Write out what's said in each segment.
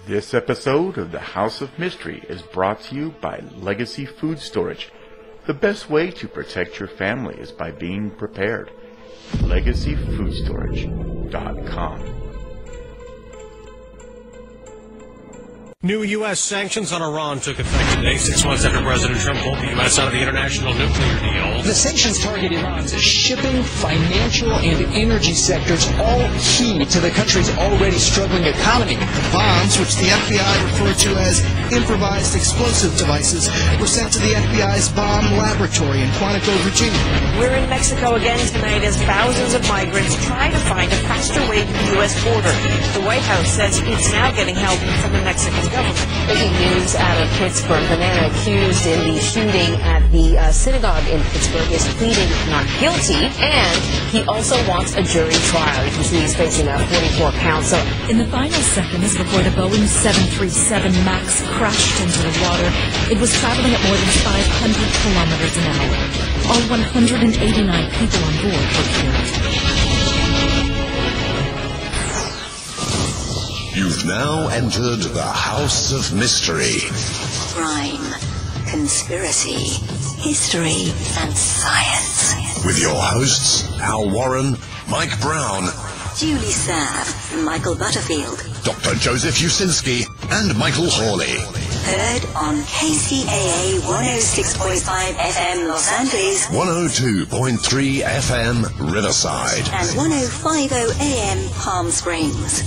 This episode of the House of Mystery is brought to you by Legacy Food Storage. The best way to protect your family is by being prepared. LegacyFoodStorage.com. New U.S. sanctions on Iran took effect today, 6 months after President Trump pulled the U.S. out of the international nuclear deal. The sanctions target Iran's shipping, financial, and energy sectors, all key to the country's already struggling economy. The bombs, which the FBI referred to as improvised explosive devices, were sent to the FBI's bomb laboratory in Quantico, Virginia. We're in Mexico again tonight as thousands of migrants try to find a faster way to the U.S. border. The White House says it's now getting help from the Mexican government. Breaking news out of Pittsburgh. The man accused in the shooting at the synagogue in Pittsburgh is pleading not guilty, and he also wants a jury trial. You can see he's facing 44 counts. So in the final seconds before the Boeing 737 MAX crashed into the water, it was traveling at more than 500 kilometers an hour. All 189 people on board were killed. You've now entered the House of Mystery. Crime, conspiracy, history, and science. With your hosts, Al Warren, Mike Brown, Julie Sav, Michael Butterfield, Dr. Joseph Usinski, and Michael Hawley. Heard on KCAA 106.5 FM Los Angeles, 102.3 FM Riverside, and 105.0 AM Palm Springs.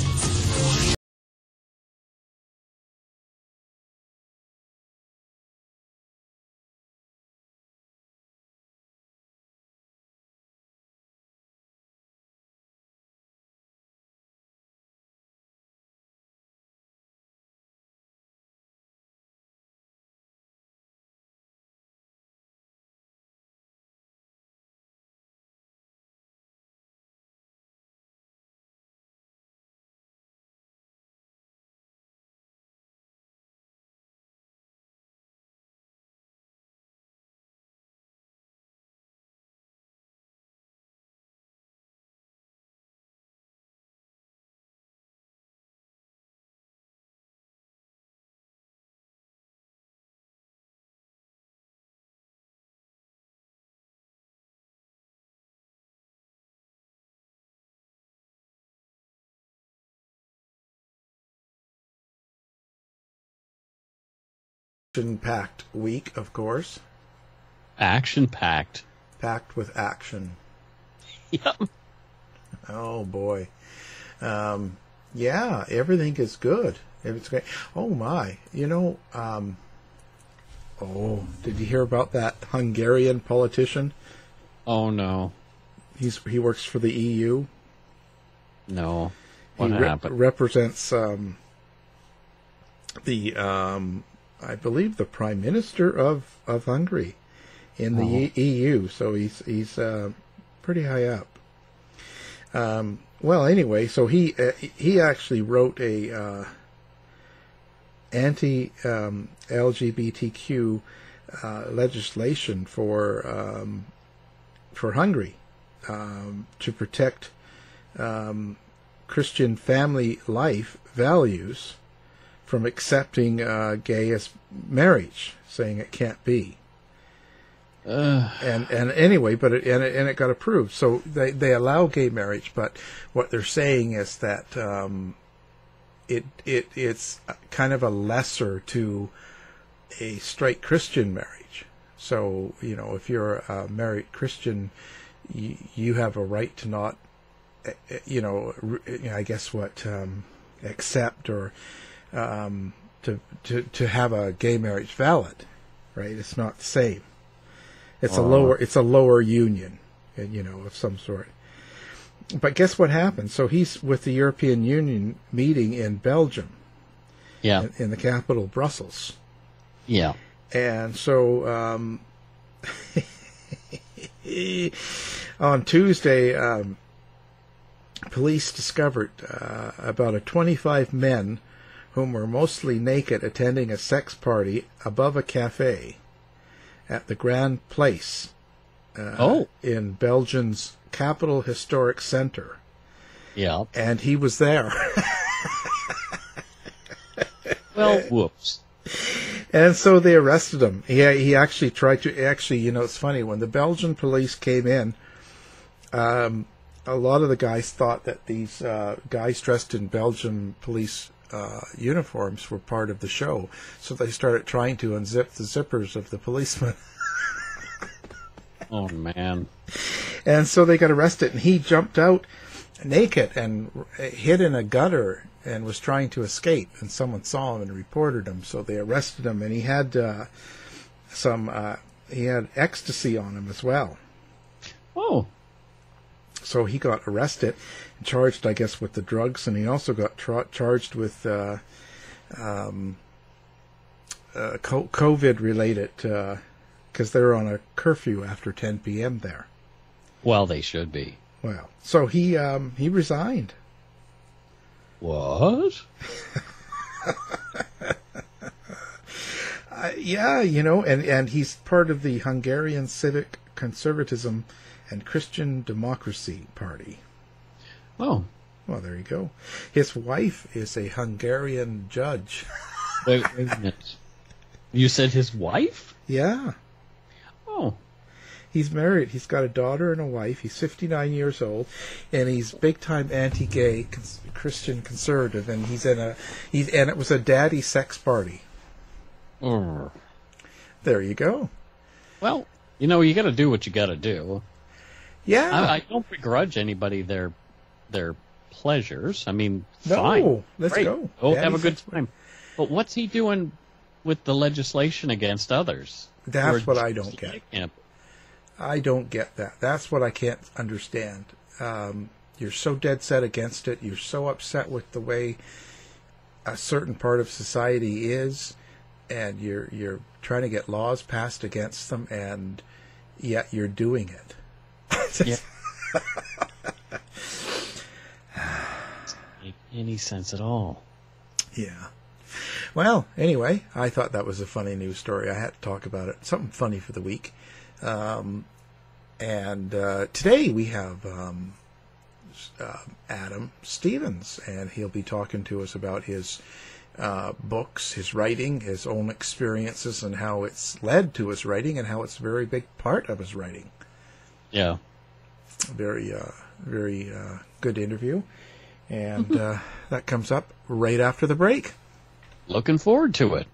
Action-packed week, of course. Action-packed. Packed with action. Yep. Oh, boy. Yeah, everything is good. It's great. Oh, my. You know, did you hear about that Hungarian politician? Oh, no. He works for the EU. No. What he happened? Represents I believe the Prime Minister of Hungary in the EU, so he's pretty high up. Well, anyway, so he actually wrote a anti-LGBTQ legislation for Hungary to protect Christian family life values from accepting gay as marriage, saying it can't be. And anyway, but it got approved. So they allow gay marriage, but what they're saying is that it's kind of a lesser to a straight Christian marriage. So, you know, if you're a married Christian, you have a right to not, I guess accept or to have a gay marriage valid, right? It's not the same. It's a lower union, of some sort. But guess what happened? So he's with the European Union meeting in Belgium. Yeah. In the capital, Brussels. Yeah. And so on Tuesday, police discovered about 25 men whom were mostly naked attending a sex party above a cafe at the Grand Place in Belgium's Capital Historic Center. Yeah. And he was there. Well, whoops. And so they arrested him. He actually tried to. Actually, it's funny, when the Belgian police came in, a lot of the guys thought that these guys dressed in Belgian police uniforms were part of the show. So they started trying to unzip the zippers of the policemen. Oh, man. And so they got arrested, and he jumped out naked and hid in a gutter and was trying to escape, and someone saw him and reported him. So they arrested him, and he had he had ecstasy on him as well. Oh. So he got arrested and charged, I guess, with the drugs, and he also got charged with COVID-related, because they're on a curfew after 10 p.m. there. Well, they should be. Well, so he resigned. What? Yeah, and he's part of the Hungarian Civic Conservatism and Christian Democracy Party. Oh. Well, there you go. His wife is a Hungarian judge. Wait a minute. You said his wife? Yeah. Oh. He's married. He's got a daughter and a wife. He's 59 years old, and he's big-time anti-gay Christian conservative. And and it was a daddy sex party. Oh. There you go. Well, you got to do what you got to do. Yeah. I don't begrudge anybody their pleasures. I mean, no, fine. Let's Great. go. Go Daddy have a good sex time. But what's he doing with the legislation against others? That's what I don't get. Camp? I don't get that. That's what I can't understand. You're so dead set against it. You're so upset with the way a certain part of society is, and you're trying to get laws passed against them, and yet you're doing it. Yeah. Doesn't make any sense at all. Yeah. Well, anyway, I thought that was a funny news story. I had to talk about it. Something funny for the week. And today we have Adam Stevens, and he'll be talking to us about his books, his writing, his own experiences, and how it's led to his writing, and how it's a very big part of his writing. Yeah. Very good interview. And that comes up right after the break. Looking forward to it.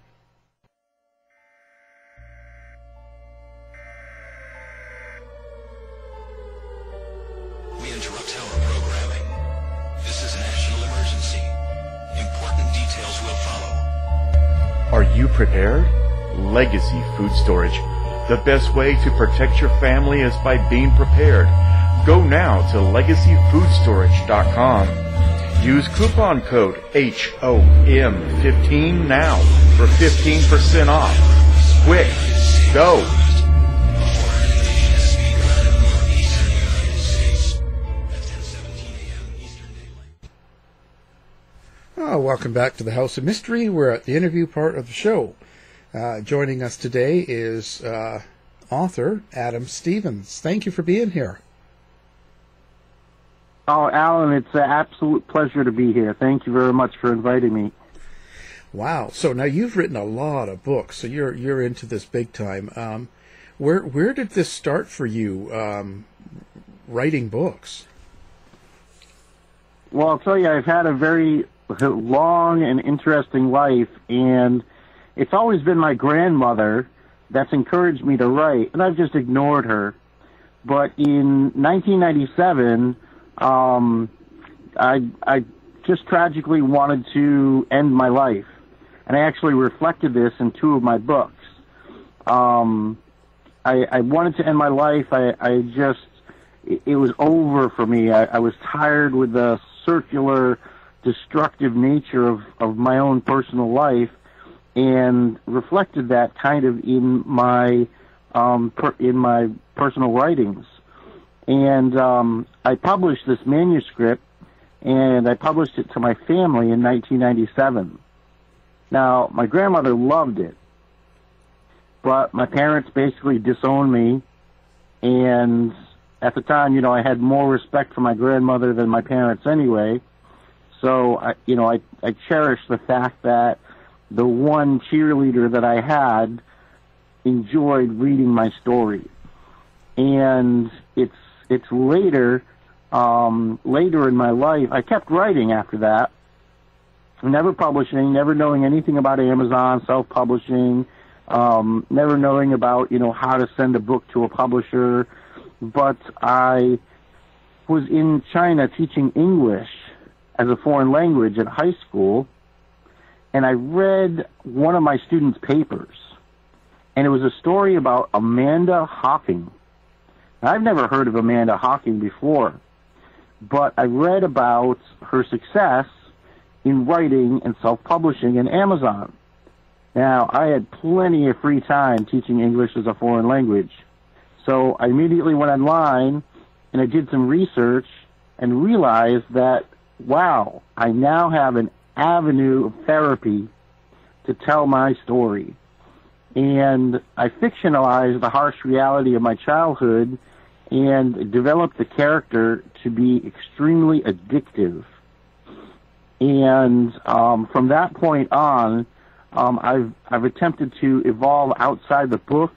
We interrupt our programming. This is a national emergency. Important details will follow. Are you prepared? Legacy Food Storage. The best way to protect your family is by being prepared. Go now to legacyfoodstorage.com. Use coupon code HOM15 now for 15% off. Quick, go! Oh, welcome back to the House of Mystery. We're at the interview part of the show. Joining us today is author Adam Stevens. Thank you for being here. Oh, Alan, it's an absolute pleasure to be here. Thank you very much for inviting me. Wow. So now you've written a lot of books, so you're into this big time. Where did this start for you, writing books? Well, I'll tell you, I've had a very long and interesting life, and it's always been my grandmother that's encouraged me to write, and I've just ignored her. But in 1997... I just tragically wanted to end my life, and I actually reflected this in two of my books. I wanted to end my life. It was over for me. I was tired with the circular, destructive nature of my own personal life, and reflected that kind of in my personal writings. And I published this manuscript, and I published it to my family in 1997. Now, my grandmother loved it, but my parents basically disowned me, and at the time, I had more respect for my grandmother than my parents anyway, so I cherish the fact that the one cheerleader that I had enjoyed reading my story. And it's later in my life, I kept writing after that, never publishing, never knowing anything about Amazon, self-publishing, never knowing about, how to send a book to a publisher. But I was in China teaching English as a foreign language at high school, and I read one of my students' papers, and it was a story about Amanda Hocking. I've never heard of Amanda Hocking before, but I read about her success in writing and self-publishing in Amazon. Now, I had plenty of free time teaching English as a foreign language, so I immediately went online and I did some research and realized that, wow, I now have an avenue of therapy to tell my story. And I fictionalized the harsh reality of my childhood and developed the character to be extremely addictive. And from that point on, I've attempted to evolve outside the book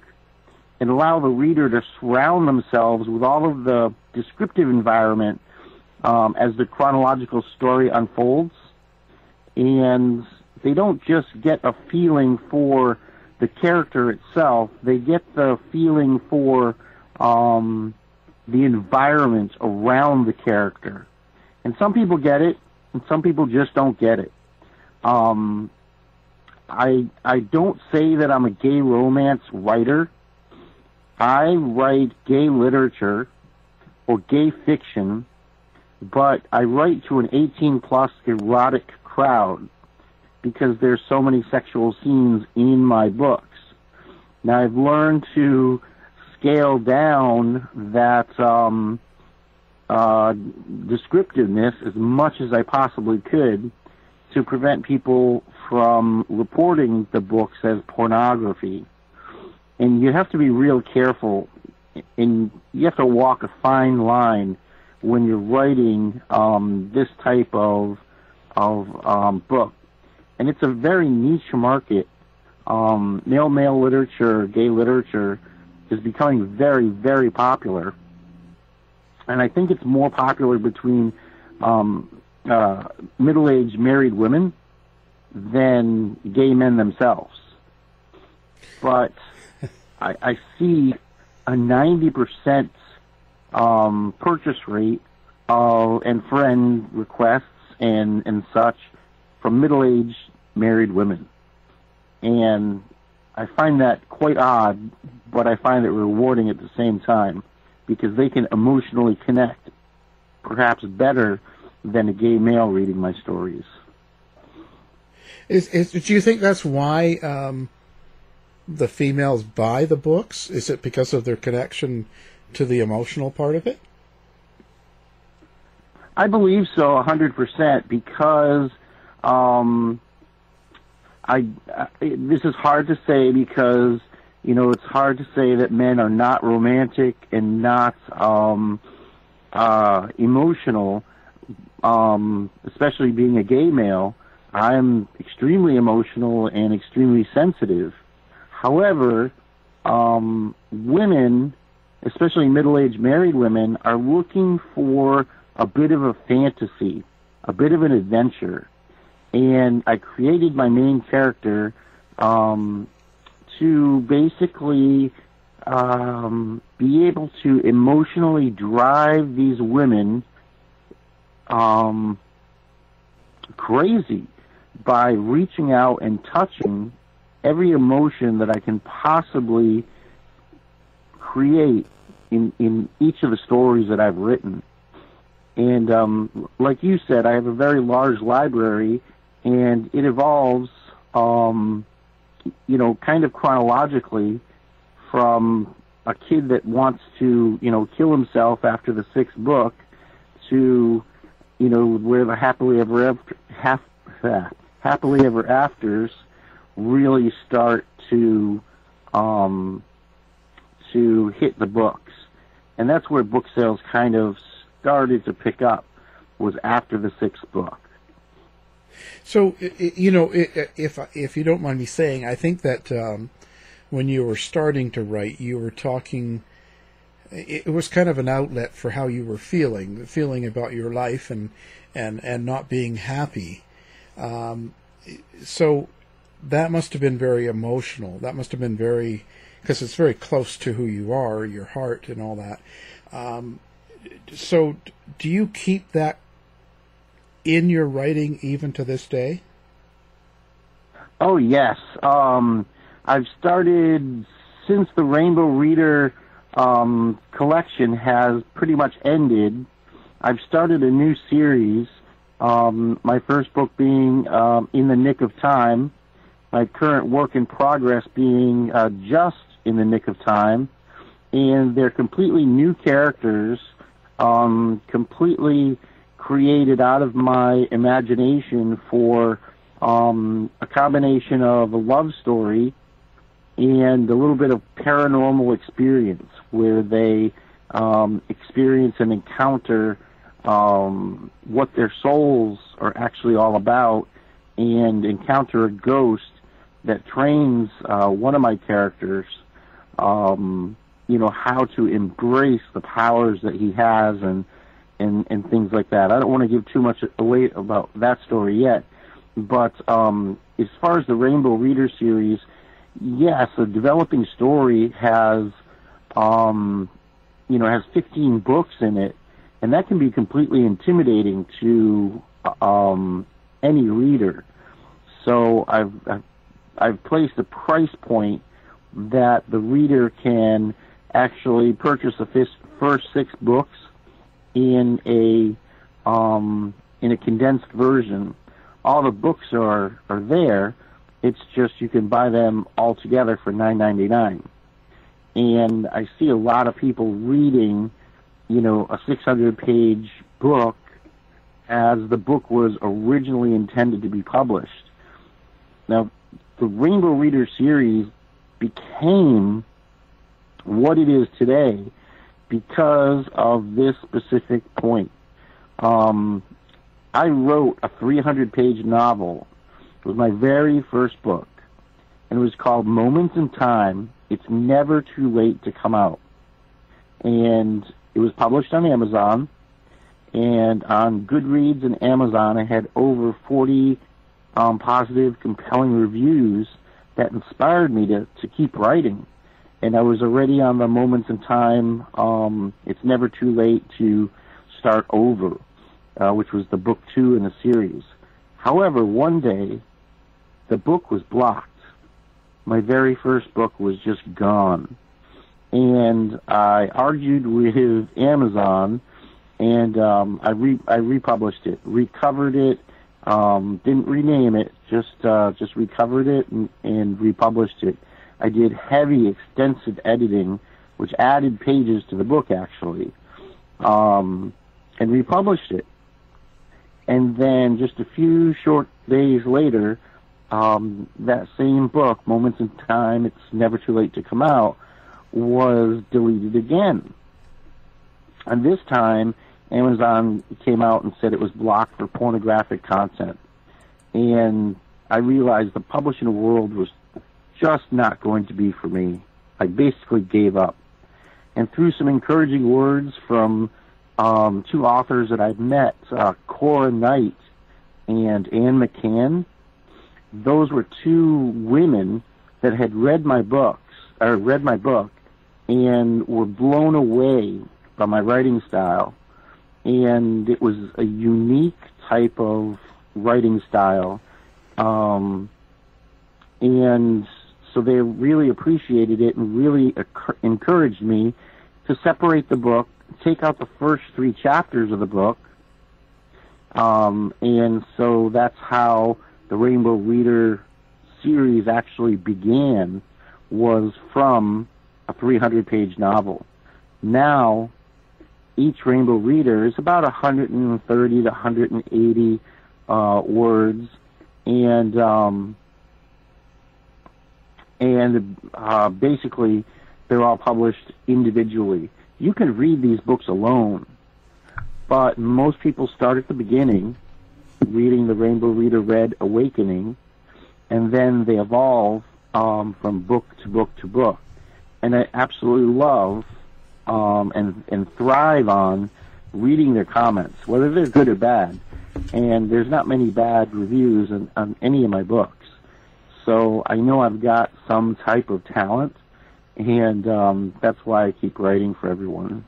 and allow the reader to surround themselves with all of the descriptive environment as the chronological story unfolds. And they don't just get a feeling for the character itself, they get the feeling for the environment around the character. And some people get it, and some people just don't get it. I don't say that I'm a gay romance writer. I write gay literature or gay fiction, but I write to an 18-plus erotic crowd because there's so many sexual scenes in my books. Now, I've learned to scale down that descriptiveness as much as I possibly could to prevent people from reporting the books as pornography. And you have to be real careful, and you have to walk a fine line when you're writing this type of book. And it's a very niche market. Male literature, gay literature, is becoming very, very popular. And I think it's more popular between middle-aged married women than gay men themselves. But I see a 90% purchase rate and friend requests and such from middle-aged married women. And I find that quite odd, but I find it rewarding at the same time because they can emotionally connect perhaps better than a gay male reading my stories. Do you think that's why the females buy the books? Is it because of their connection to the emotional part of it? I believe so, 100%, because this is hard to say because, it's hard to say that men are not romantic and not emotional, especially being a gay male. I'm extremely emotional and extremely sensitive. However, women, especially middle-aged married women, are looking for a bit of a fantasy, a bit of an adventure. And I created my main character to basically be able to emotionally drive these women crazy by reaching out and touching every emotion that I can possibly create in each of the stories that I've written. And like you said, I have a very large library, and it evolves, kind of chronologically from a kid that wants to, kill himself after the 6th book to, where the happily ever afters really start to hit the books. And that's where book sales kind of started to pick up, was after the 6th book. So, if you don't mind me saying, I think that when you were starting to write, you were talking. It was kind of an outlet for how you were feeling about your life and not being happy. So that must have been very emotional. That must have been very, because it's very close to who you are, your heart and all that. So do you keep that in your writing even to this day? Oh, yes. I've started, since the Rainbow Reader collection has pretty much ended, I've started a new series, my first book being In the Nick of Time, my current work in progress being Just in the Nick of Time, and they're completely new characters, completely created out of my imagination for a combination of a love story and a little bit of paranormal experience, where they experience and encounter what their souls are actually all about, and encounter a ghost that trains one of my characters, how to embrace the powers that he has and things like that. I don't want to give too much away about that story yet, but as far as the Rainbow Reader series, yes, a developing story has, has 15 books in it, and that can be completely intimidating to any reader. So I've placed a price point that the reader can actually purchase the first 6 books in a condensed version. All the books are there. It's just you can buy them all together for $9.99. And I see a lot of people reading, a 600-page book as the book was originally intended to be published. Now, the Rainbow Reader series became what it is today because of this specific point. I wrote a 300-page novel. It was my very first book, and it was called Moments in Time, It's Never Too Late to Come Out. And it was published on Amazon, and on Goodreads and Amazon, I had over 40 positive, compelling reviews that inspired me to keep writing. And I was already on the Moments in Time, It's Never Too Late to Start Over, which was the book 2 in the series. However, one day, the book was blocked. My very first book was just gone. And I argued with Amazon, and I republished it, recovered it, didn't rename it, just recovered it and republished it. I did heavy, extensive editing, which added pages to the book, actually, and republished it. And then just a few short days later, that same book, Moments in Time, It's Never Too Late to Come Out, was deleted again. And this time, Amazon came out and said it was blocked for pornographic content. And I realized the publishing world was just not going to be for me. I basically gave up. And through some encouraging words from 2 authors that I've met, Cora Knight and Anne McCann, those were 2 women that had read my book, and were blown away by my writing style. And it was a unique type of writing style. And so they really appreciated it and really encouraged me to separate the book, take out the first 3 chapters of the book. And so that's how the Rainbow Reader series actually began, was from a 300-page novel. Now, each Rainbow Reader is about 130 to 180 words, and basically they're all published individually. You can read these books alone, but most people start at the beginning reading the Rainbow Reader Red Awakening, and then they evolve from book to book to book. And I absolutely love and thrive on reading their comments, whether they're good or bad. And there's not many bad reviews on any of my books. So I know I've got some type of talent, and that's why I keep writing for everyone.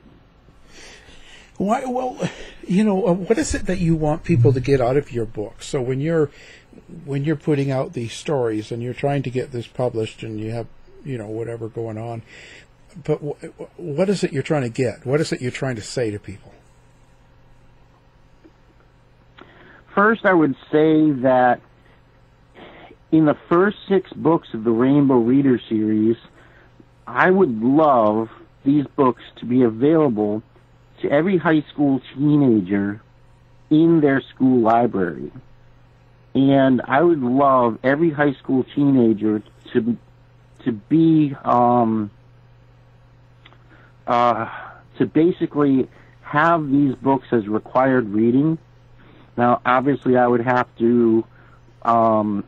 Why? Well, what is it that you want people to get out of your book? So when you're putting out these stories and you're trying to get this published and you have, whatever going on, but what is it you're trying to get? What is it you're trying to say to people? First, I would say that in the first 6 books of the Rainbow Reader series, I would love these books to be available to every high school teenager in their school library. And I would love every high school teenager to basically have these books as required reading. Now, obviously, I would have to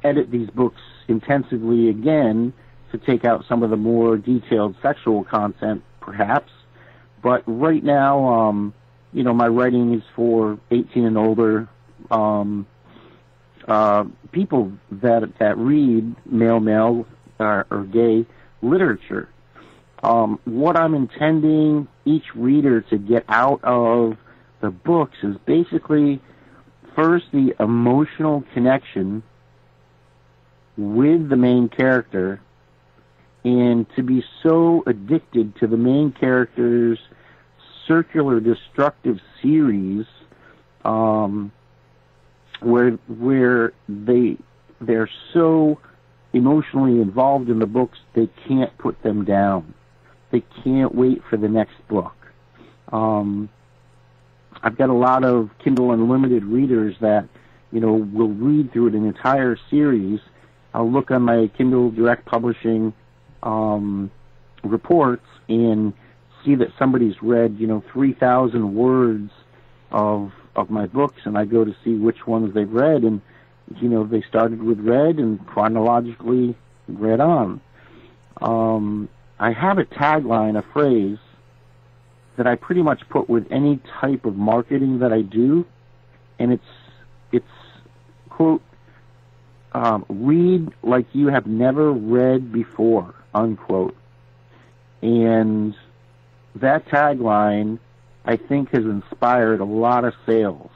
edit these books intensively again to take out some of the more detailed sexual content, perhaps. But right now, my writing is for 18 and older people that read male or gay literature. What I'm intending each reader to get out of the books is basically, first, the emotional connection with the main character, and to be so addicted to the main character's circular destructive series, where they're so emotionally involved in the books they can't put them down. They can't wait for the next book. I've got a lot of Kindle Unlimited readers that, will read through an entire series. I'll look on my Kindle Direct Publishing reports and see that somebody's read, 3,000 words of my books, and I go to see which ones they've read, and, they started with Red and chronologically read on. I have a tagline, a phrase, that I pretty much put with any type of marketing that I do, and it's quote, read like you have never read before, unquote. And that tagline, I think, has inspired a lot of sales,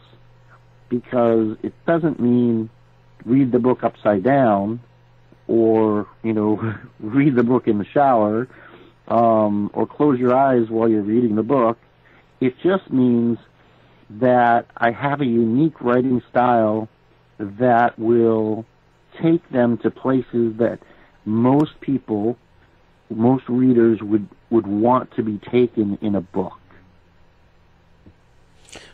because it doesn't mean read the book upside down, or, read the book in the shower, or close your eyes while you're reading the book. It just means that I have a unique writing style that will take them to places that most readers would want to be taken in a book.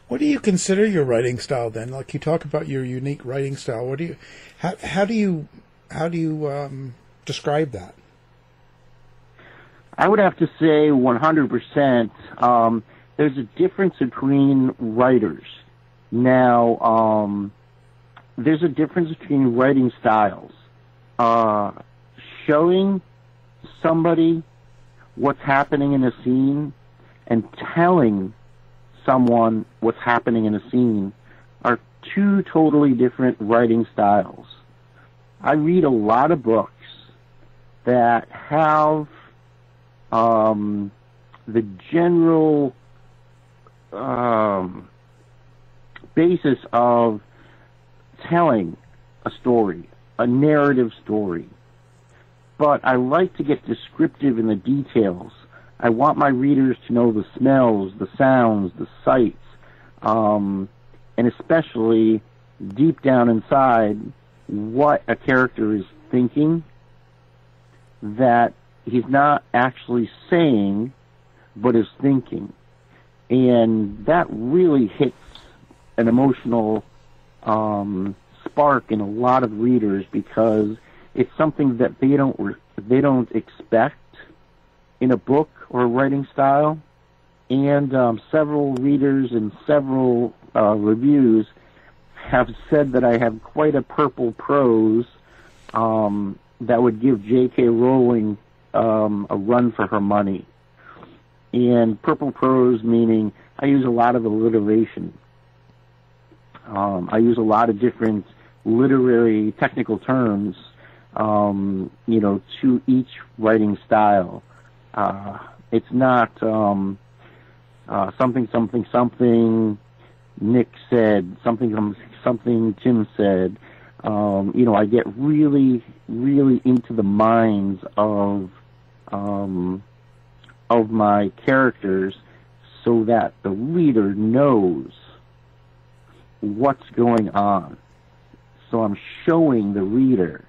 What do you consider your writing style then? Like, you talk about your unique writing style. How do you describe that? I would have to say 100%. There's a difference between writers. Now, there's a difference between writing styles. Showing somebody what's happening in a scene and telling someone what's happening in a scene are two totally different writing styles. I read a lot of books that have the general basis of telling a story, a narrative story. But I like to get descriptive in the details. I want my readers to know the smells, the sounds, the sights, and especially deep down inside what a character is thinking that he's not actually saying, but is thinking. And that really hits an emotional spark in a lot of readers, because it's something that they don't expect in a book or a writing style. And several readers and several reviews have said that I have quite a purple prose that would give J.K. Rowling a run for her money. And purple prose meaning I use a lot of alliteration. I use a lot of different literary technical terms, to each writing style. It's not something Nick said, something Tim said. I get really, really into the minds of my characters so that the reader knows what's going on. So I'm showing the reader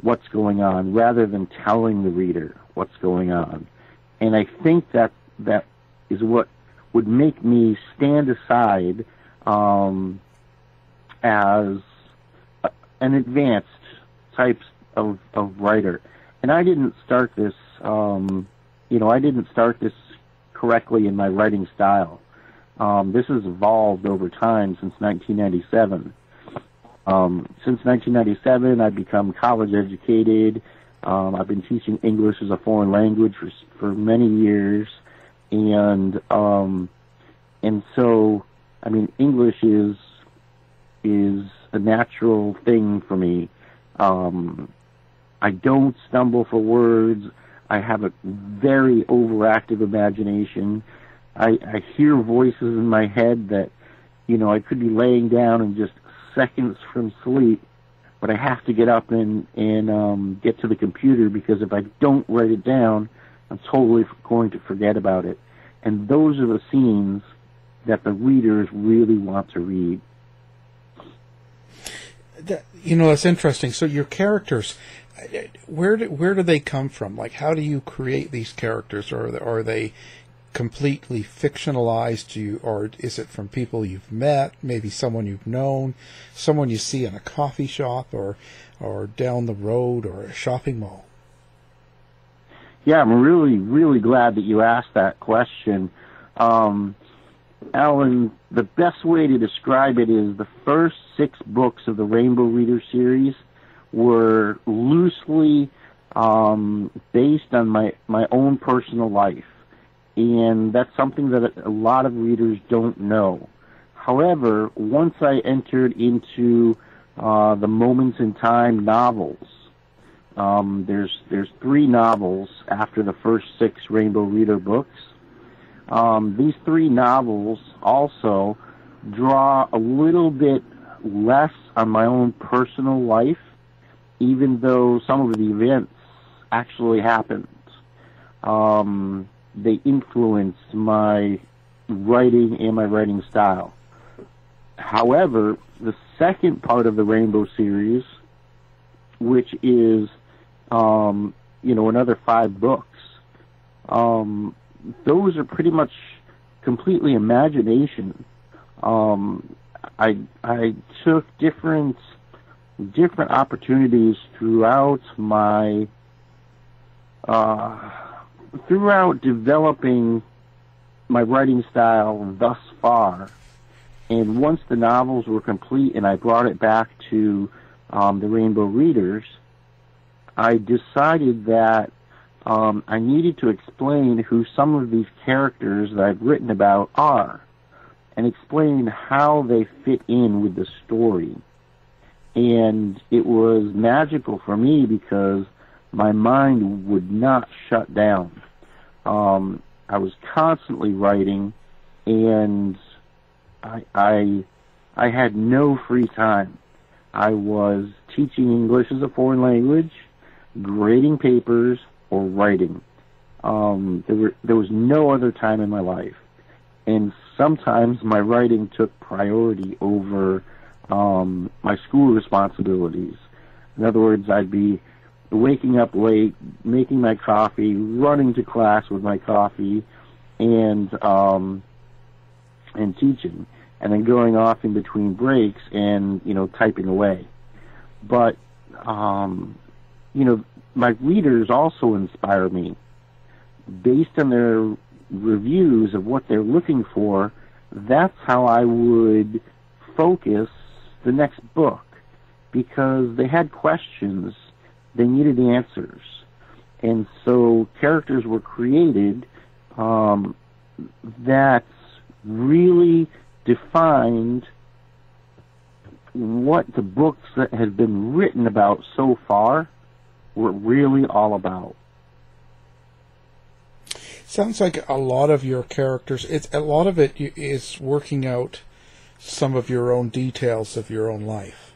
what's going on rather than telling the reader what's going on. And I think that is what would make me stand aside as an advanced type of writer. And I didn't start this, correctly in my writing style. This has evolved over time since 1997. Since 1997, I've become college educated. I've been teaching English as a foreign language for many years, and so English is a natural thing for me. I don't stumble for words. I have a very overactive imagination. I hear voices in my head that, I could be laying down and just seconds from sleep, but I have to get up and get to the computer, because if I don't write it down, I'm totally going to forget about it. And those are the scenes that the readers really want to read. That's interesting. So your characters, where do they come from? Like, how do you create these characters? Or are they completely fictionalized, or is it from people you've met, maybe someone you've known, someone you see in a coffee shop or down the road or a shopping mall? Yeah, I'm really, really glad that you asked that question. Alan, the best way to describe it is the first 6 books of the Rainbow Reader series were loosely based on my own personal life. And that's something that a lot of readers don't know. However, once I entered into the Moments in Time novels, there's 3 novels after the first 6 Rainbow Reader books. These 3 novels also draw a little bit less on my own personal life, even though some of the events actually happened. They influence my writing and my writing style. However, the second part of the Rainbow series, which is, another 5 books, those are pretty much completely imagination. I took different opportunities throughout developing my writing style thus far, and once the novels were complete and I brought it back to the Rainbow Readers, I decided that I needed to explain who some of these characters that I've written about are, and explain how they fit in with the story. And it was magical for me because my mind would not shut down. I was constantly writing, and I had no free time. I was teaching English as a foreign language, grading papers, or writing. There was no other time in my life. And sometimes my writing took priority over my school responsibilities. In other words, I'd be waking up late, making my coffee, running to class with my coffee, and teaching, and then going off in between breaks and typing away. But my readers also inspire me. Based on their reviews of what they're looking for, that's how I would focus the next book because they had questions, they needed answers. And so characters were created that really defined what the books that had been written about so far were really all about. Sounds like a lot of your characters, a lot of it is working out some of your own details of your own life.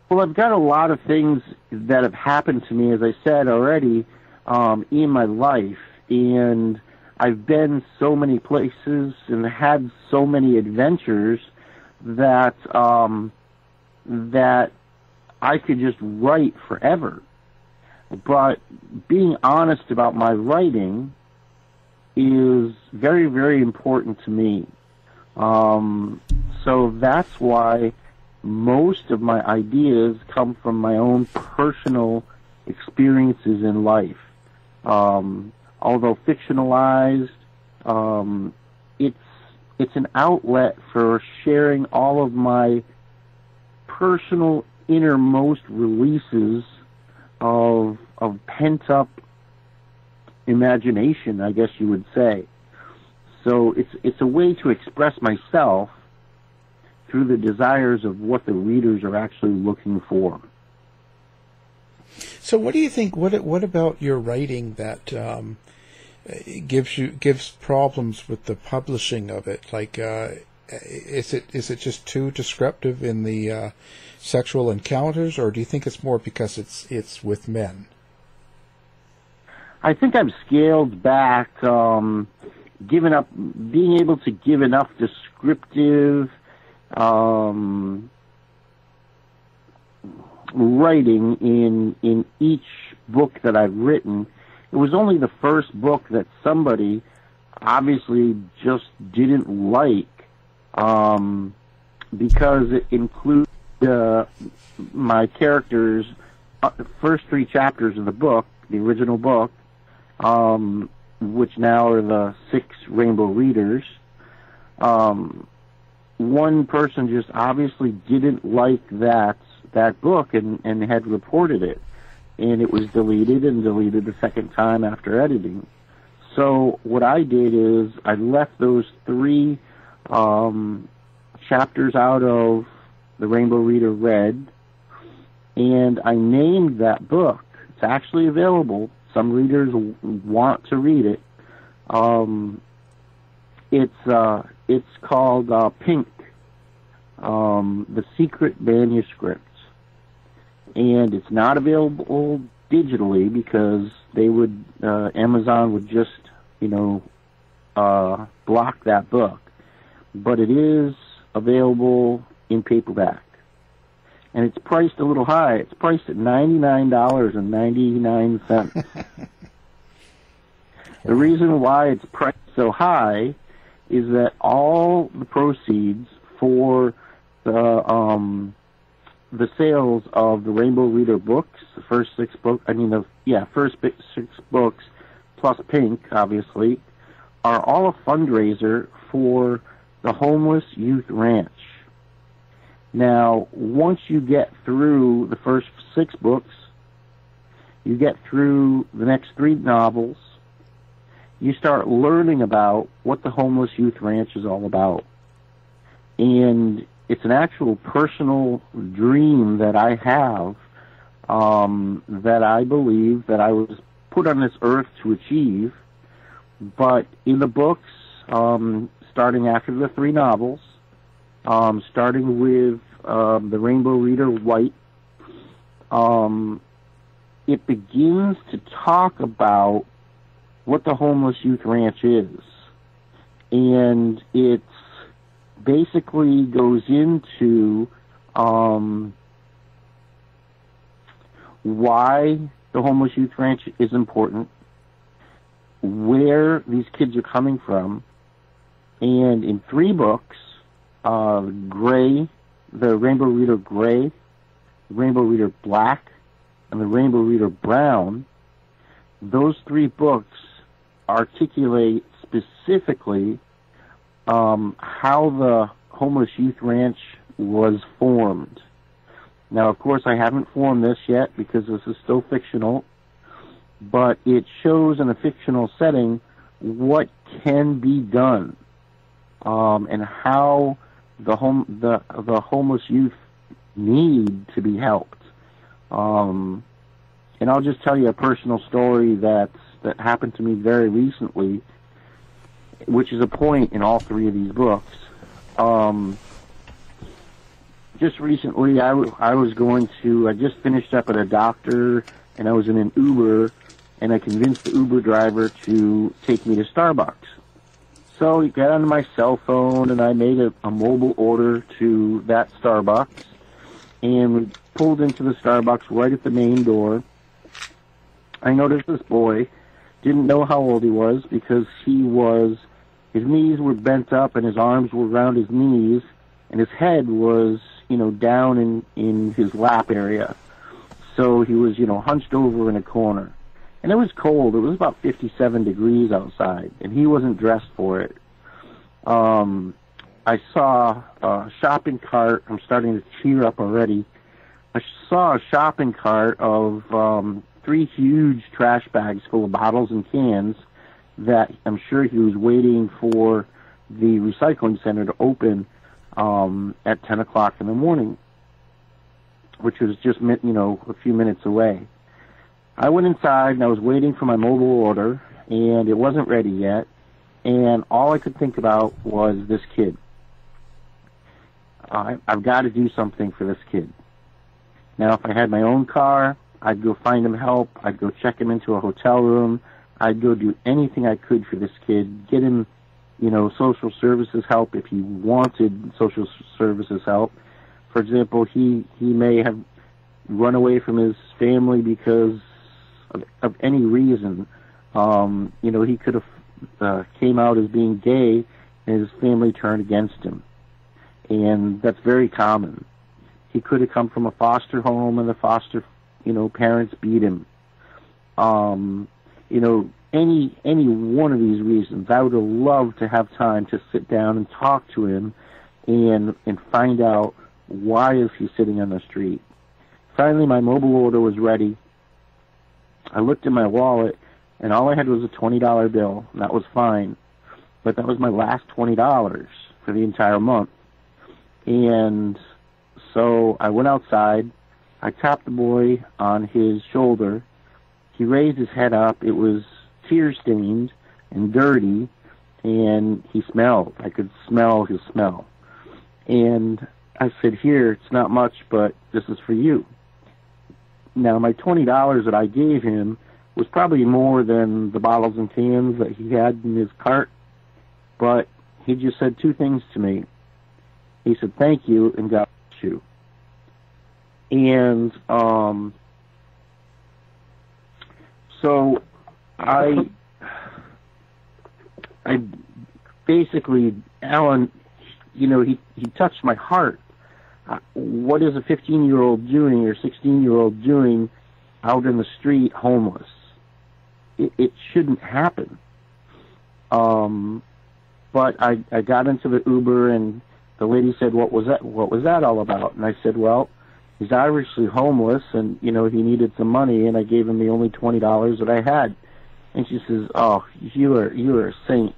Well, I've got a lot of things that have happened to me, as I said already, in my life, and I've been so many places and had so many adventures that that I could just write forever. But being honest about my writing is very, very important to me. So that's why most of my ideas come from my own personal experiences in life. Although fictionalized, it's an outlet for sharing all of my personal innermost releases of pent-up imagination, I guess you would say. So it's a way to express myself through the desires of what the readers are actually looking for. So what do you think, what about your writing that gives problems with the publishing of it? Like, is it just too descriptive in the sexual encounters, or do you think it's more because it's with men? I think I've scaled back, being able to give enough descriptive writing in each book that I've written. It was only the first book that somebody obviously just didn't like, because it includes my characters' first 3 chapters of the book, the original book, which now are the 6 Rainbow Readers. One person just obviously didn't like that book and had reported it, and it was deleted the second time after editing. So what I did is I left those 3 chapters out of the Rainbow Reader Red, and I named that book. It's actually available. Some readers want to read it. It's called Pink, The Secret Manuscript. And it's not available digitally because Amazon would just, block that book. But it is available in paperback. And it's priced a little high. It's priced at $99.99. The reason why it's priced so high is that all the proceeds for the sales of the Rainbow Reader books, the first 6 books, first 6 books plus Pink, obviously, are all a fundraiser for the Homeless Youth Ranch. Now, once you get through the first 6 books, you get through the next 3 novels, you start learning about what the Homeless Youth Ranch is all about. And it's an actual personal dream that I have, that I believe that I was put on this earth to achieve. But in the books, starting after the 3 novels, starting with the Rainbow Reader White, it begins to talk about what the Homeless Youth Ranch is. And it basically goes into why the Homeless Youth Ranch is important, where these kids are coming from, and in 3 books, Gray, the Rainbow Reader Gray, Rainbow Reader Black, and the Rainbow Reader Brown, those 3 books articulate specifically how the Homeless Youth Ranch was formed. Now, of course, I haven't formed this yet because this is still fictional, but it shows in a fictional setting what can be done, and how the homeless youth need to be helped. And I'll just tell you a personal story that happened to me very recently, which is a point in all three of these books. Just recently, I just finished up at a doctor, and I was in an Uber, and I convinced the Uber driver to take me to Starbucks. So he got onto my cell phone, and I made a mobile order to that Starbucks, and we pulled into the Starbucks right at the main door. I noticed this boy, didn't know how old he was because his knees were bent up and his arms were around his knees, and his head was, down in his lap area. So he was, hunched over in a corner. And it was cold. It was about 57 degrees outside, and he wasn't dressed for it. I saw a shopping cart. I'm starting to tear up already. I saw a shopping cart of 3 huge trash bags full of bottles and cans that I'm sure he was waiting for the recycling center to open at 10 o'clock in the morning, which was just, a few minutes away. I went inside, and I was waiting for my mobile order, and it wasn't ready yet, and all I could think about was this kid. I've got to do something for this kid. Now, if I had my own car, I'd go find him help. I'd go check him into a hotel room. I'd go do anything I could for this kid, get him, social services help if he wanted social services help. For example, he may have run away from his family because of any reason. He could have came out as being gay, and his family turned against him. And that's very common. He could have come from a foster home, and the foster, parents beat him. Any one of these reasons, I would have loved to have time to sit down and talk to him and find out why is he sitting on the street. Finally, my mobile order was ready. I looked in my wallet, and all I had was a $20 bill, and that was fine. But that was my last $20 for the entire month. And so I went outside. I tapped the boy on his shoulder. He raised his head up. It was tear-stained and dirty, and he smelled. I could smell his smell. And I said, "Here, it's not much, but this is for you." Now, my $20 that I gave him was probably more than the bottles and cans that he had in his cart, but he just said 2 things to me. He said, "Thank you, and God bless you." And so I basically, Alan, he touched my heart. What is a 15-year-old doing or 16-year-old doing out in the street homeless? It shouldn't happen. But I got into the Uber, and the lady said, "What was that all about?" And I said, "Well, he's obviously homeless, and he needed some money, and I gave him the only $20 that I had." And she says, "Oh, you are a saint."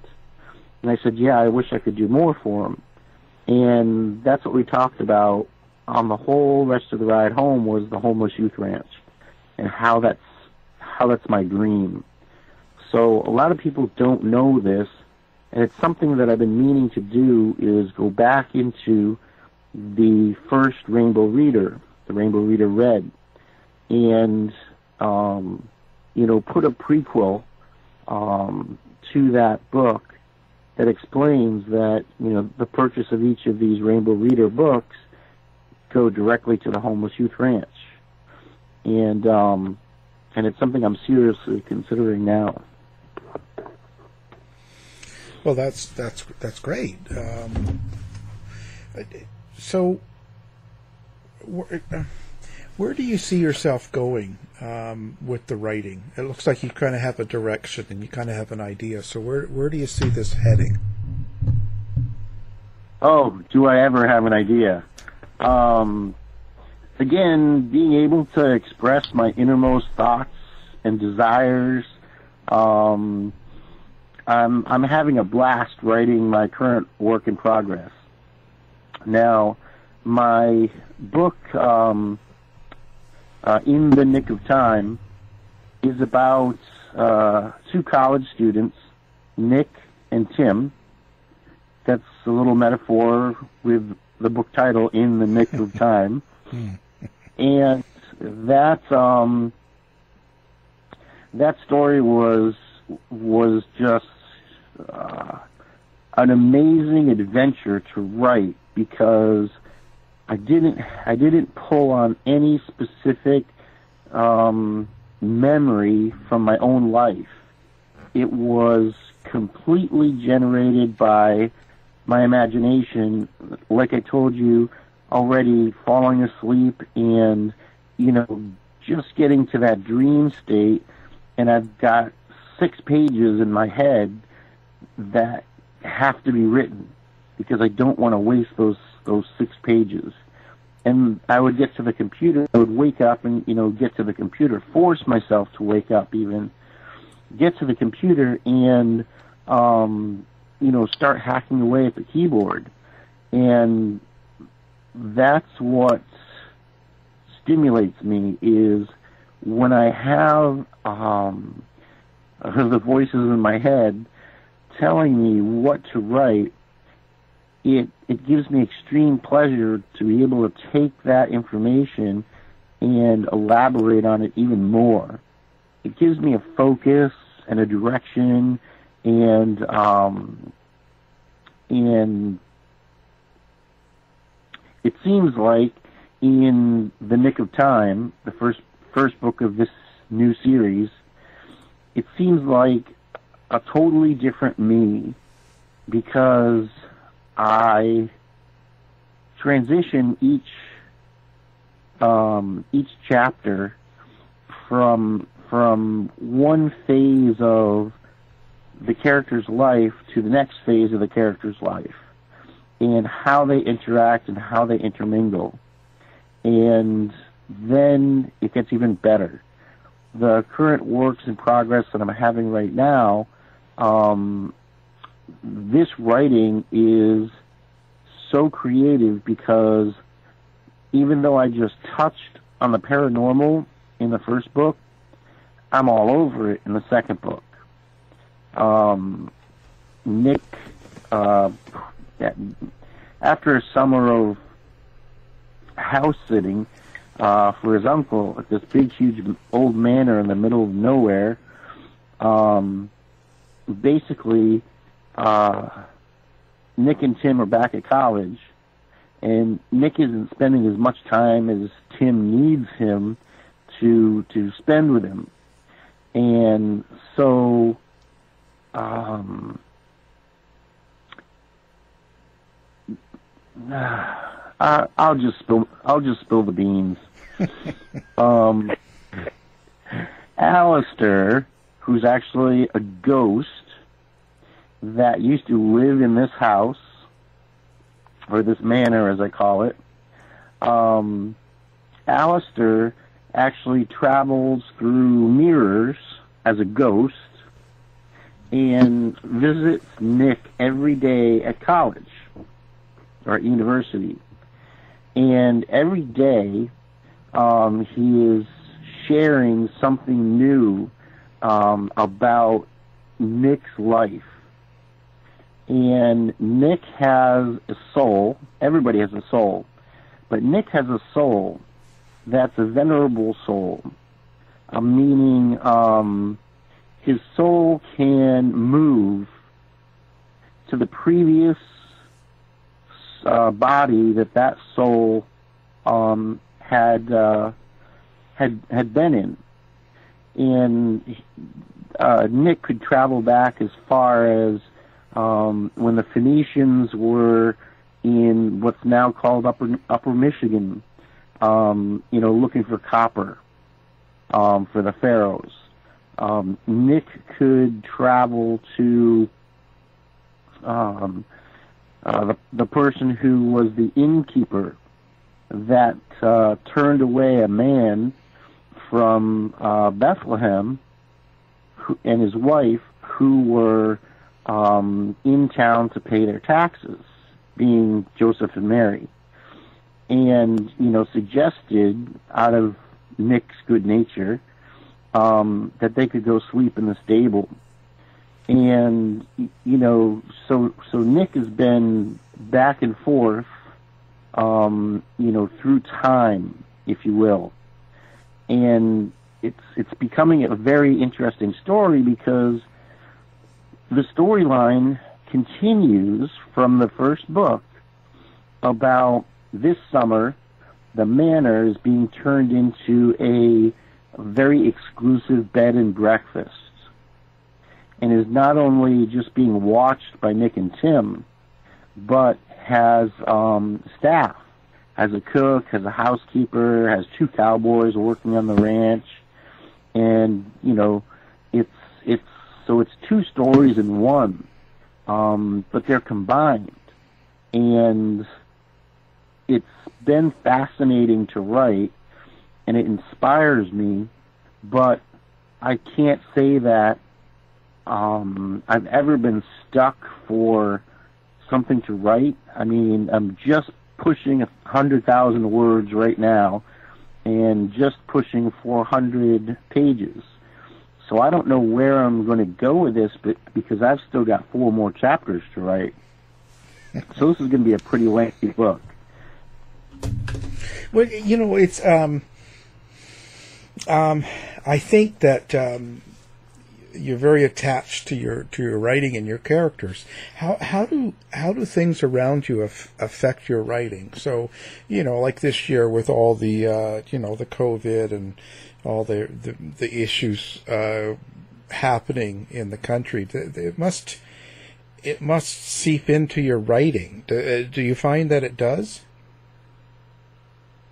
And I said, "Yeah, I wish I could do more for him." And that's what we talked about on the whole rest of the ride home, was the Homeless Youth Ranch and how that's my dream. So a lot of people don't know this, and it's something that I've been meaning to do, is go back into the first Rainbow Reader, the Rainbow Reader Red, and put a prequel to that book that explains that the purchase of each of these Rainbow Reader books go directly to the Homeless Youth Ranch, and it's something I'm seriously considering now. Well, that's great. So, where do you see yourself going with the writing? It looks like you kind of have a direction and you kind of have an idea. So where do you see this heading? Oh, do I ever have an idea? Again, being able to express my innermost thoughts and desires. I'm having a blast writing my current work in progress. Now, my book, In the Nick of Time, is about two college students, Nick and Tim. That's a little metaphor with the book title, In the Nick of Time. And that story was just an amazing adventure to write, because I didn't pull on any specific memory from my own life. It was completely generated by my imagination, like I told you already, falling asleep and, just getting to that dream state. And I've got 6 pages in my head that have to be written, because I don't want to waste those 6 pages. And I would get to the computer, I would wake up and, get to the computer, force myself to wake up even, get to the computer and, start hacking away at the keyboard. And that's what stimulates me, is when I have the voices in my head telling me what to write. It gives me extreme pleasure to be able to take that information and elaborate on it even more. It gives me a focus and a direction, and it seems like In the Nick of Time, the first book of this new series, it seems like a totally different me, because I transition each chapter from one phase of the character's life to the next phase of the character's life, and how they interact and how they intermingle. And then it gets even better. The current works in progress that I'm having right now, this writing is so creative, because even though I just touched on the paranormal in the first book, I'm all over it in the second book. Nick, after a summer of house sitting for his uncle at this big, huge old manor in the middle of nowhere, basically, Nick and Tim are back at college, and Nick isn't spending as much time as Tim needs him to spend with him. And so, I'll just spill the beans. Alistair, who's actually a ghost that used to live in this house, or this manor as I call it, Alistair actually travels through mirrors as a ghost and visits Nick every day at college or at university. And every day he is sharing something new about Nick's life. And Nick has a soul. Everybody has a soul. But Nick has a soul that's a venerable soul, meaning his soul can move to the previous body that soul had been in. And Nick could travel back as far as when the Phoenicians were in what's now called Upper Michigan, looking for copper for the pharaohs. Nick could travel to the person who was the innkeeper that turned away a man from Bethlehem and his wife who were in town to pay their taxes, being Joseph and Mary, and suggested out of Nick's good nature that they could go sleep in the stable. And so Nick has been back and forth through time, if you will, and it's becoming a very interesting story because the storyline continues from the first book about this summer the manor is being turned into a very exclusive bed and breakfast, and is not only just being watched by Nick and Tim, but has staff, has a cook, has a housekeeper, has 2 cowboys working on the ranch, and it's 2 stories in one, but they're combined, and it's been fascinating to write, and it inspires me, but I can't say that I've ever been stuck for something to write. I mean, I'm just pushing 100,000 words right now and just pushing 400 pages. So I don't know where I'm going to go with this, but because I've still got 4 more chapters to write. So this is going to be a pretty lengthy book. Well, it's I think that you're very attached to your writing and your characters. How do things around you affect your writing? So, like this year with all the the COVID and all the issues happening in the country, it must seep into your writing. Do you find that it does?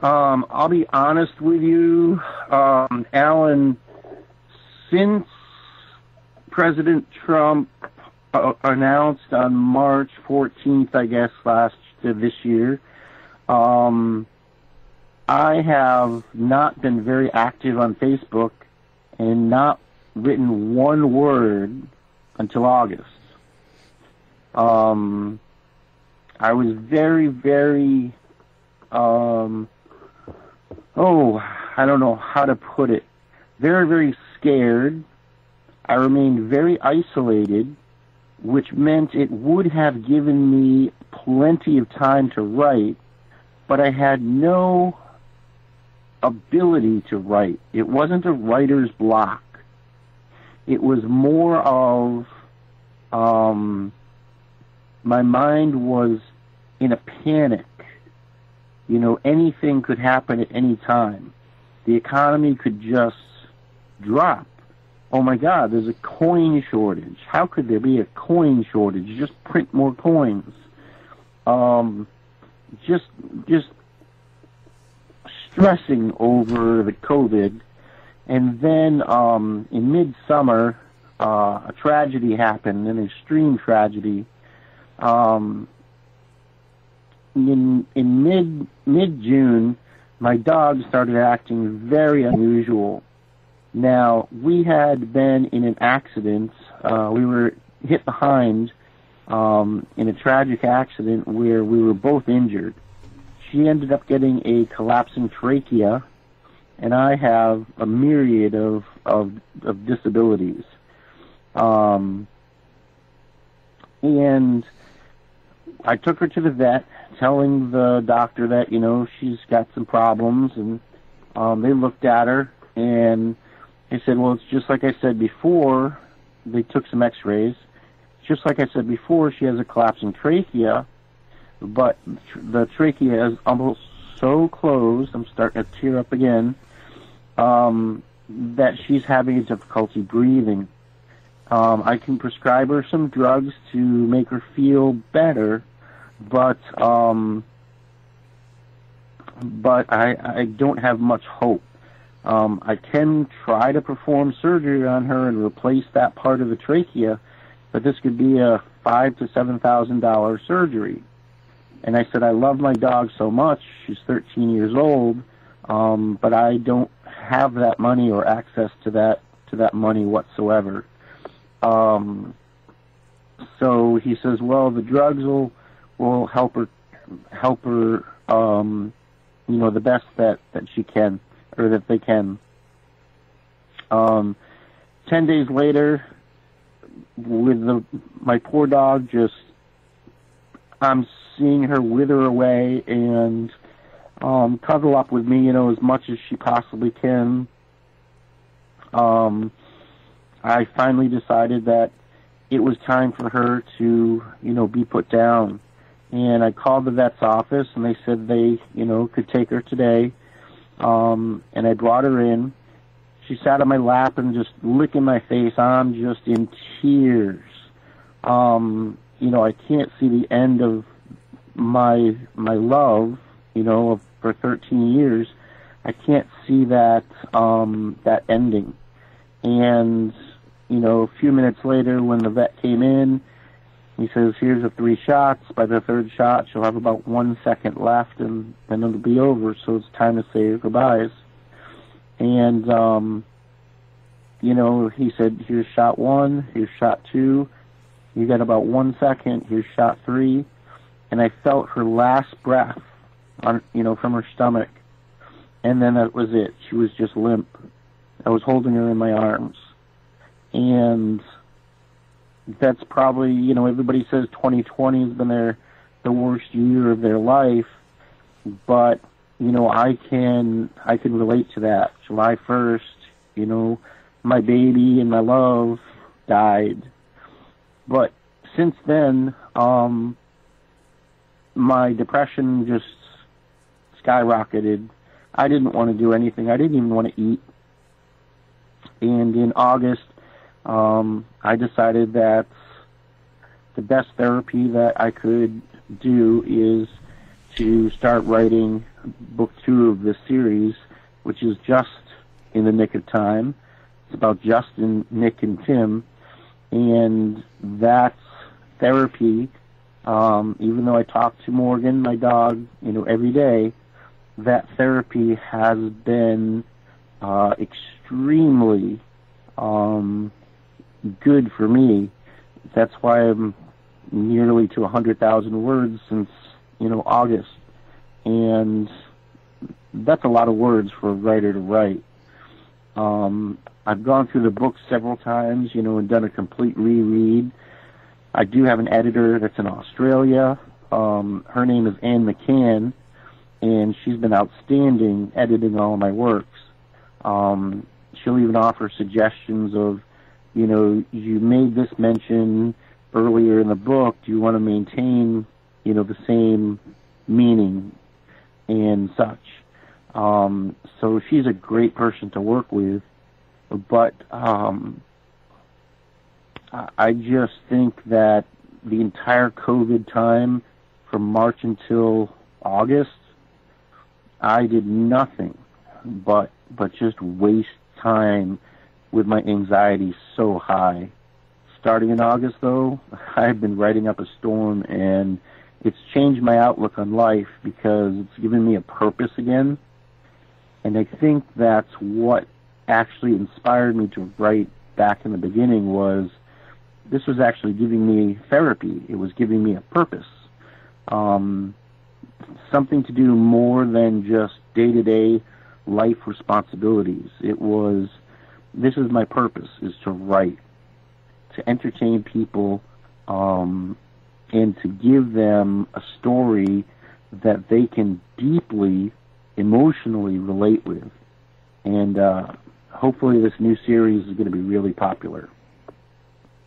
I'll be honest with you, Alan, since President Trump announced on March 14th, I guess, this year, I have not been very active on Facebook and not written one word until August. I was very, very, I don't know how to put it, very, very scared. I remained very isolated, which meant it would have given me plenty of time to write, but I had no ability to write. It wasn't a writer's block. It was more of my mind was in a panic. Anything could happen at any time. The economy could just drop. Oh my God, there's a coin shortage. How could there be a coin shortage? Just print more coins. Just stressing over the COVID. And then in midsummer, a tragedy happened, an extreme tragedy. In mid-June, my dog started acting very unusual. Now, we had been in an accident. We were hit behind in a tragic accident where we were both injured. She ended up getting a collapsing trachea, and I have a myriad of disabilities. And I took her to the vet, telling the doctor that, she's got some problems, and they looked at her, and they said, well, it's just like I said before. They took some x-rays. Just like I said before, she has a collapsing trachea, but the trachea is almost so closed, I'm starting to tear up again, that she's having difficulty breathing. I can prescribe her some drugs to make her feel better, but I don't have much hope. I can try to perform surgery on her and replace that part of the trachea, but this could be a $5,000 to $7,000 surgery. And I said, I love my dog so much. She's 13 years old, but I don't have that money or access to that money whatsoever. So he says, well, the drugs will help her, the best that she can, or that they can. 10 days later, with my poor dog, I'm seeing her wither away and cuddle up with me, as much as she possibly can. I finally decided that it was time for her to, be put down. And I called the vet's office, and they said they, could take her today. And I brought her in. She sat on my lap and just licking my face. I'm just in tears. I can't see the end of my love, for 13 years. I can't see that ending. And, a few minutes later when the vet came in, he says, here's the 3 shots. By the 3rd shot, she'll have about 1 second left, and then it'll be over, so it's time to say goodbyes. And, he said, here's shot 1, here's shot 2. You got about 1 second, here's shot 3. And I felt her last breath, from her stomach. And then that was it. She was just limp. I was holding her in my arms. And that's probably, everybody says 2020 has been the worst year of their life, but, I can relate to that. July 1st, my baby and my love died. But since then, my depression just skyrocketed. I didn't want to do anything. I didn't even want to eat. And in August, I decided that the best therapy that I could do is to start writing book 2 of this series, which is Just in the Nick of Time. It's about Justin, Nick, and Tim. And that's therapy. Even though I talk to Morgan, my dog, every day, that therapy has been extremely good for me. That's why I'm nearly to 100,000 words since, August. And that's a lot of words for a writer to write. I've gone through the book several times, and done a complete reread. I do have an editor that's in Australia. Her name is Anne McCann, and she's been outstanding editing all of my works. She'll even offer suggestions of, you made this mention earlier in the book. Do you want to maintain, the same meaning and such? So she's a great person to work with. But I just think that the entire COVID time, from March until August, I did nothing but just waste time with my anxiety so high. Starting in August, though, I've been writing up a storm, and it's changed my outlook on life because it's given me a purpose again. And I think that's what actually inspired me to write back in the beginning. Was this was actually giving me therapy. It was giving me a purpose. Something to do more than just day-to-day life responsibilities. It was, this is my purpose, is to write, to entertain people, and to give them a story that they can deeply, emotionally relate with. And hopefully this new series is going to be really popular.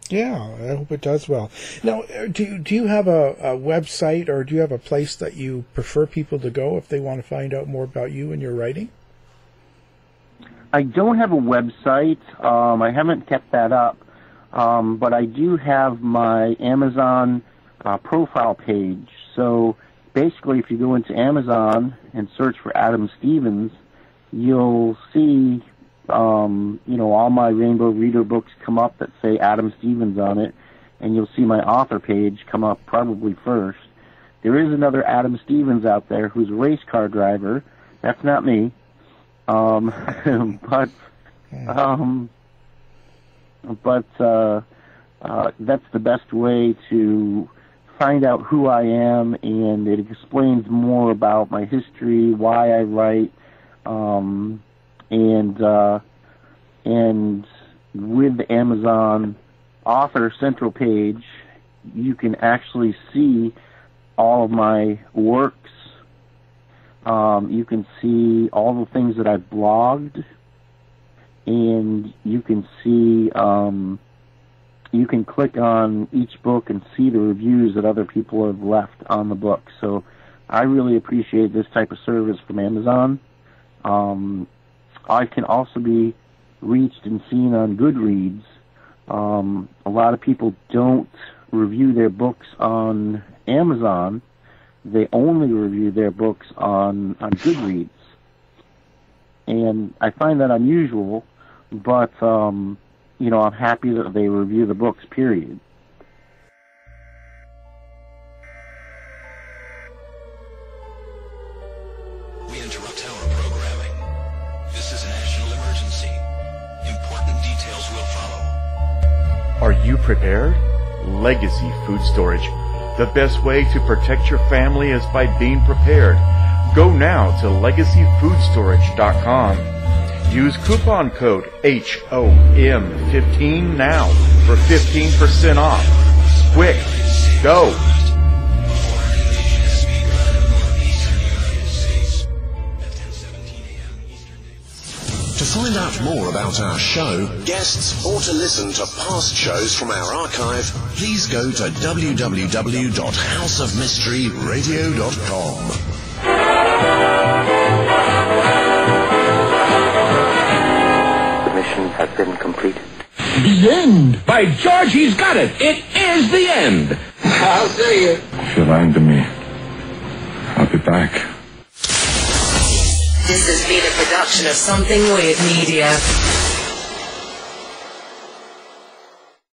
Yeah, I hope it does well. Now, do you have a website, or do you have a place that you prefer people to go if they want to find out more about you and your writing? I don't have a website. I haven't kept that up. But I do have my Amazon profile page. So basically, if you go into Amazon and search for Adam Stevens, you'll see all my Rainbow Reader books come up that say Adam Stevens on it. and you'll see my author page come up probably first. There is another Adam Stevens out there who's a race car driver. That's not me. But that's the best way to find out who I am, and it explains more about my history, why I write, and with the Amazon Author Central page, you can actually see all of my works. You can see all the things that I've blogged, and you can see, you can click on each book and see the reviews that other people have left on the book. So I really appreciate this type of service from Amazon. I can also be reached and seen on Goodreads. A lot of people don't review their books on Amazon. They only review their books on Goodreads. And I find that unusual, but, I'm happy that they review the books, period. We interrupt our programming. This is a national emergency. Important details will follow. Are you prepared? Legacy Food Storage. The best way to protect your family is by being prepared. Go now to legacyfoodstorage.com. Use coupon code HOM15 now for 15% off. Quick, go! To find out more about our show, guests, or to listen to past shows from our archive, please go to www.houseofmysteryradio.com. The mission has been completed. The end! By George, he's got it! It is the end! I'll see you. If you're lying to me, I'll be back. This has been a production of Something Weird Media.